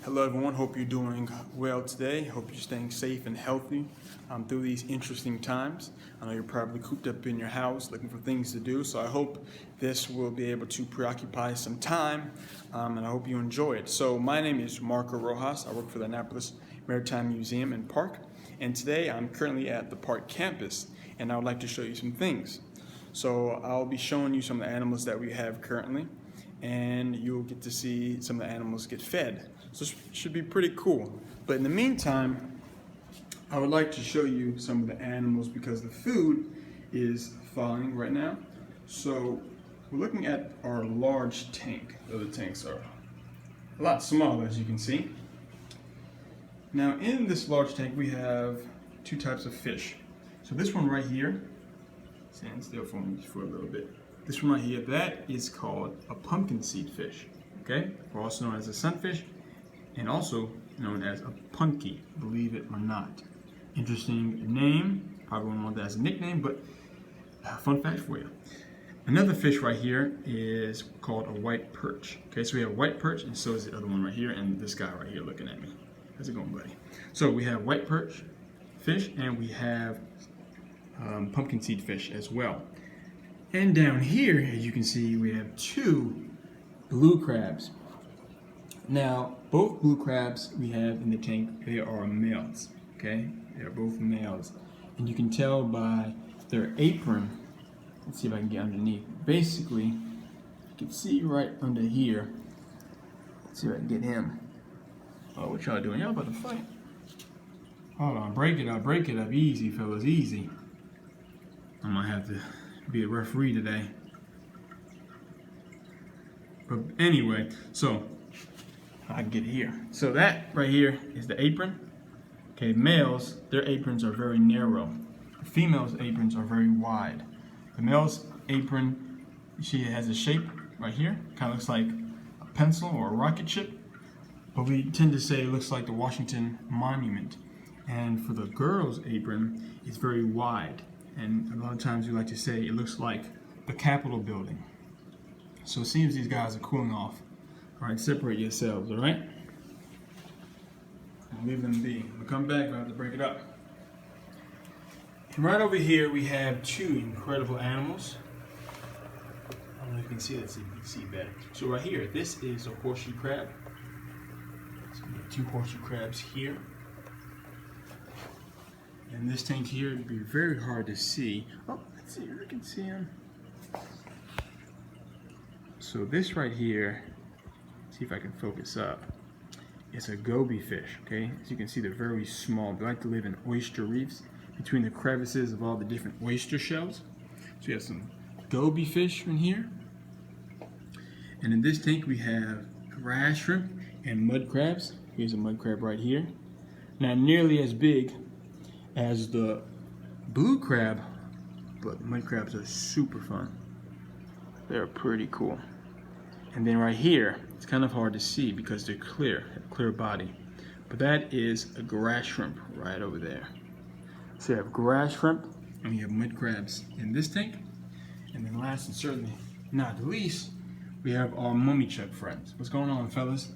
Hello everyone, hope you're doing well today. Hope you're staying safe and healthy through these interesting times. I know you're probably cooped up in your house looking for things to do, so I hope this will be able to preoccupy some time, and I hope you enjoy it. So my name is Rojas. I work for the Annapolis Maritime Museum and Park, and today I'm currently at the park campus, and I would like to show you some things. So I'll be showing you some of the animals that we have currently, and you'll get to see some of the animals get fed. So this should be pretty cool. But in the meantime, I would like to show you some of the animals because the food is falling right now. So we're looking at our large tank. The other tanks are a lot smaller, as you can see. Now in this large tank we have two types of fish. So this one right here, stand still for me for a little bit. This one right here, that is called a pumpkin seed fish, okay? Or also known as a sunfish, and also known as a punky, believe it or not. Interesting name, probably wouldn't want that as a nickname, but fun fact for you. Another fish right here is called a white perch. Okay, so we have white perch, and so is the other one right here, and this guy right here looking at me. How's it going, buddy? So we have white perch fish, and we have pumpkin seed fish as well. And down here, as you can see, we have two blue crabs. Now, both blue crabs we have in the tank, they are males, okay? They are both males. And you can tell by their apron. Let's see if I can get underneath. Basically, you can see right under here. Let's see if I can get him. Oh, what y'all doing? Y'all about to fight? Hold on, break it up. Easy, fellas, easy. I might have to be a referee today. But anyway, so I can get it here. So that right here is the apron. Okay, males, their aprons are very narrow. The females' aprons are very wide. The male's apron, she has a shape right here. Kind of looks like a pencil or a rocket ship. But we tend to say it looks like the Washington Monument. And for the girl's apron, it's very wide. And a lot of times we like to say it looks like the Capitol building. So it seems these guys are cooling off. All right, separate yourselves, all right? And leave them be. We'll come back, we'll have to break it up. And right over here, we have two incredible animals. I don't know if you can see that, so you can see better. So right here, this is a horseshoe crab. So we have two horseshoe crabs here. And this tank here would be very hard to see. Oh, let's see, you can see him. So this right here, see if I can focus up. It's a goby fish, okay? As you can see, they're very small. They like to live in oyster reefs between the crevices of all the different oyster shells. So we have some goby fish in here. And in this tank we have grass shrimp and mud crabs. Here's a mud crab right here. Not nearly as big as the blue crab, but mud crabs are super fun. They're pretty cool. And then right here, it's kind of hard to see because they're clear, have a clear body. But that is a grass shrimp right over there. So you have grass shrimp and you have mud crabs in this tank. And then last and certainly not least, we have our mummy chuck friends. What's going on, fellas?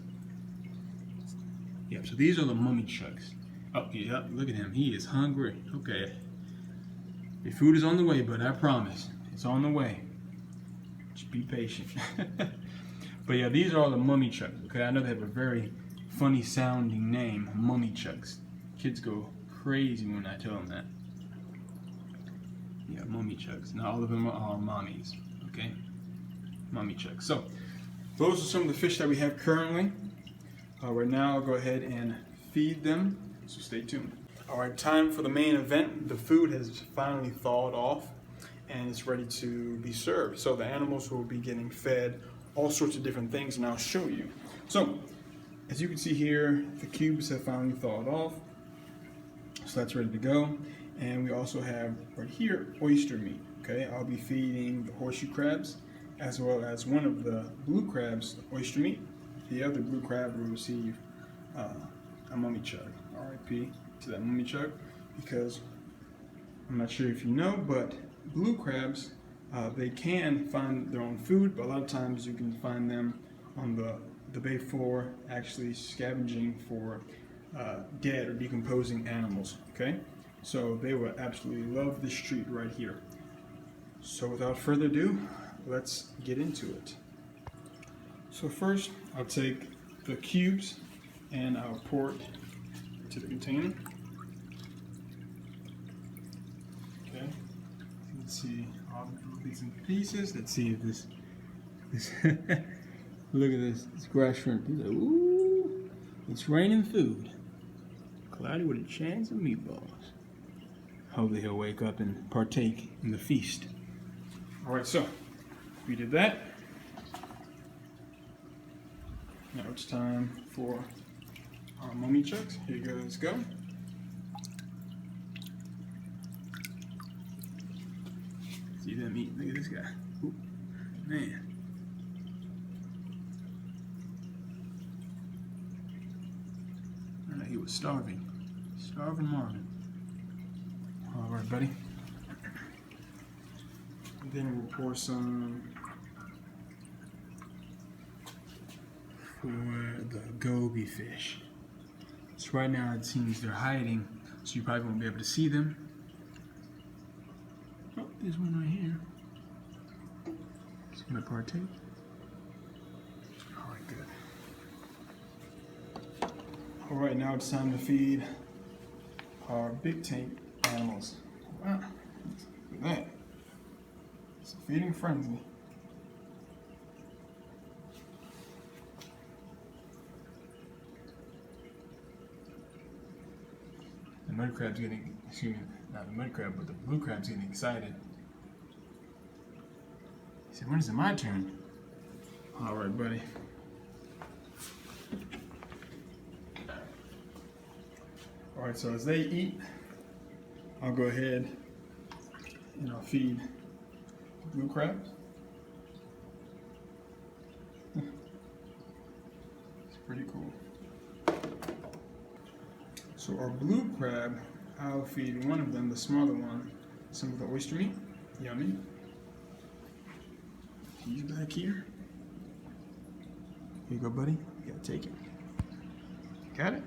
Yep, so these are the mummy chucks. Oh, yeah, look at him. He is hungry. Okay. Your food is on the way, but I promise. It's on the way. Just be patient. But yeah, these are the mummy chucks. Okay, I know they have a very funny sounding name, mummy chucks. Kids go crazy when I tell them that. Yeah, mummy chucks. Now all of them are mommies. Okay? Mummy chucks. So, those are some of the fish that we have currently. Right now, I'll go ahead and feed them. So stay tuned. All right, time for the main event. The food has finally thawed off and it's ready to be served. So the animals will be getting fed all sorts of different things, and I'll show you. So as you can see here, the cubes have finally thawed off. So that's ready to go. And we also have right here oyster meat. Okay, I'll be feeding the horseshoe crabs as well as one of the blue crabs oyster meat. The other blue crab will receive a mummy chuck. R.I.P. to that mummy chuck, because I'm not sure if you know, but blue crabs, they can find their own food, but a lot of times you can find them on the the bay floor, actually scavenging for dead or decomposing animals, okay? So they will absolutely love this treat right here. So without further ado, let's get into it. So first, I'll take the cubes and I'll pour it into the container. Okay, let's see all the bits and pieces. Let's see if this look at this grass shrimp. Ooh, it's raining food. Cloudy with a chance of meatballs. Hopefully he'll wake up and partake in the feast. All right, so we did that. Now it's time for our mummy chucks. Here you go, let's go. See that meat? Look at this guy. Ooh, man. I know he was starving. Starving Marvin. All right, buddy. And then we'll pour some for the goby fish. So right now it seems they're hiding, so you probably won't be able to see them. Oh, there's one right here. It's gonna partake. All right, good. All right, now it's time to feed our big tank animals. Wow, look at that. It's a feeding frenzy. The mud crab's getting, excuse me, not the mud crab, but the blue crab's getting excited. He said, when is it my turn? All right, buddy. All right, so as they eat, I'll go ahead and I'll feed blue crabs. It's pretty cool. So our blue crab, I'll feed one of them, the smaller one, some of the oyster meat. Yummy. He's back here. Here you go, buddy. You gotta take it. Got it?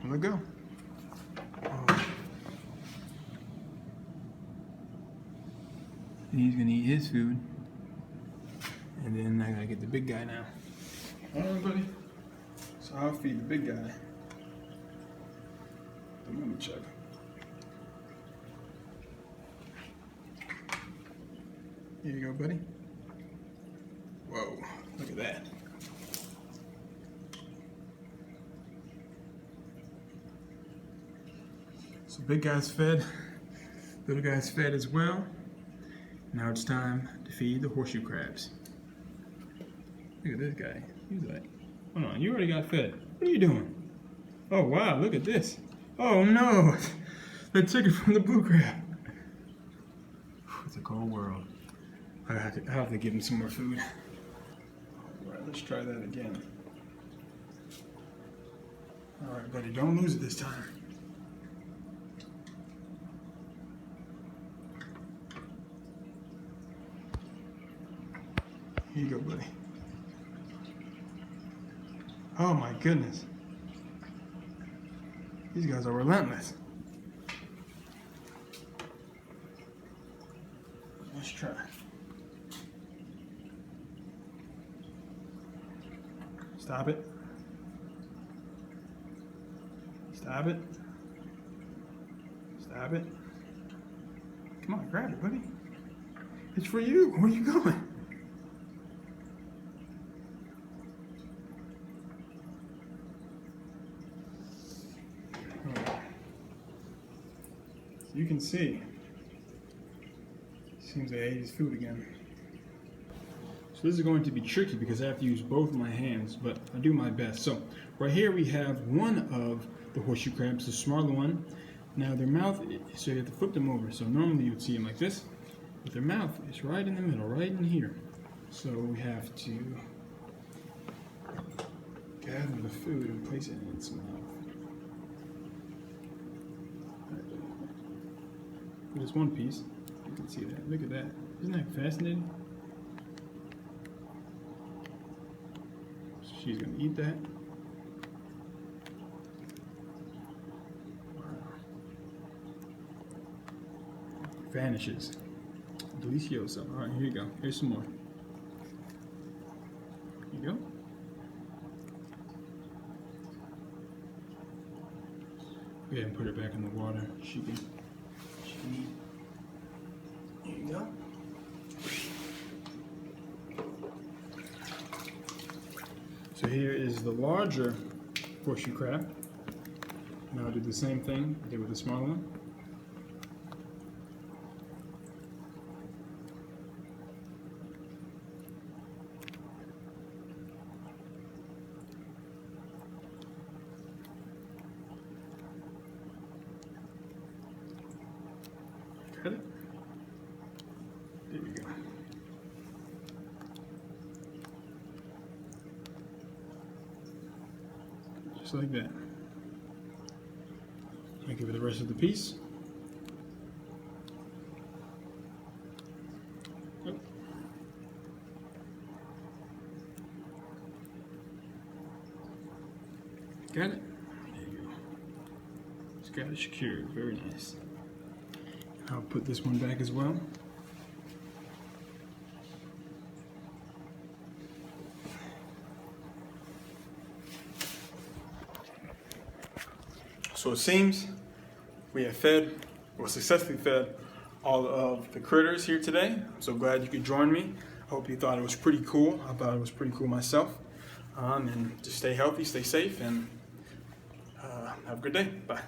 Let go. Oh. And he's gonna eat his food. And then I gotta get the big guy now. All right, buddy. So I'll feed the big guy. Let me check. Here you go, buddy. Whoa, look at that. So big guy's fed, little guy's fed as well. Now it's time to feed the horseshoe crabs. Look at this guy. He's like, hold on, you already got fed. What are you doing? Oh wow, look at this. Oh no! They took it from the blue crab. It's a cold world. I have to give him some more food. Alright, let's try that again. Alright, buddy, don't lose it this time. Here you go, buddy. Oh my goodness. These guys are relentless. Let's try. Stop it. Stop it. Stop it. Come on, grab it, buddy. It's for you. Where are you going? You can see, seems they ate his food again. So this is going to be tricky because I have to use both my hands, but I do my best. So right here we have one of the horseshoe crabs, the smaller one. Now their mouth, so you have to flip them over. So normally you would see them like this, but their mouth is right in the middle, right in here. So we have to gather the food and place it in its mouth. There's one piece. You can see that. Look at that. Isn't that fascinating? she's gonna eat that. Vanishes. Delicioso. All right, here you go. Here's some more. Here you go. Go ahead and put her back in the water. She can eat. Here you go. So here is the larger horseshoe crab. Now I'll do the same thing I did with the smaller one. Got it? There we go. Just like that. I'll give it the rest of the piece. Oh. Got it? There you go. It's got it secured. Very nice. I'll put this one back as well. So it seems we have successfully fed all of the critters here today. I'm so glad you could join me. I hope you thought it was pretty cool. I thought it was pretty cool myself. And just stay healthy, stay safe, and have a good day. Bye.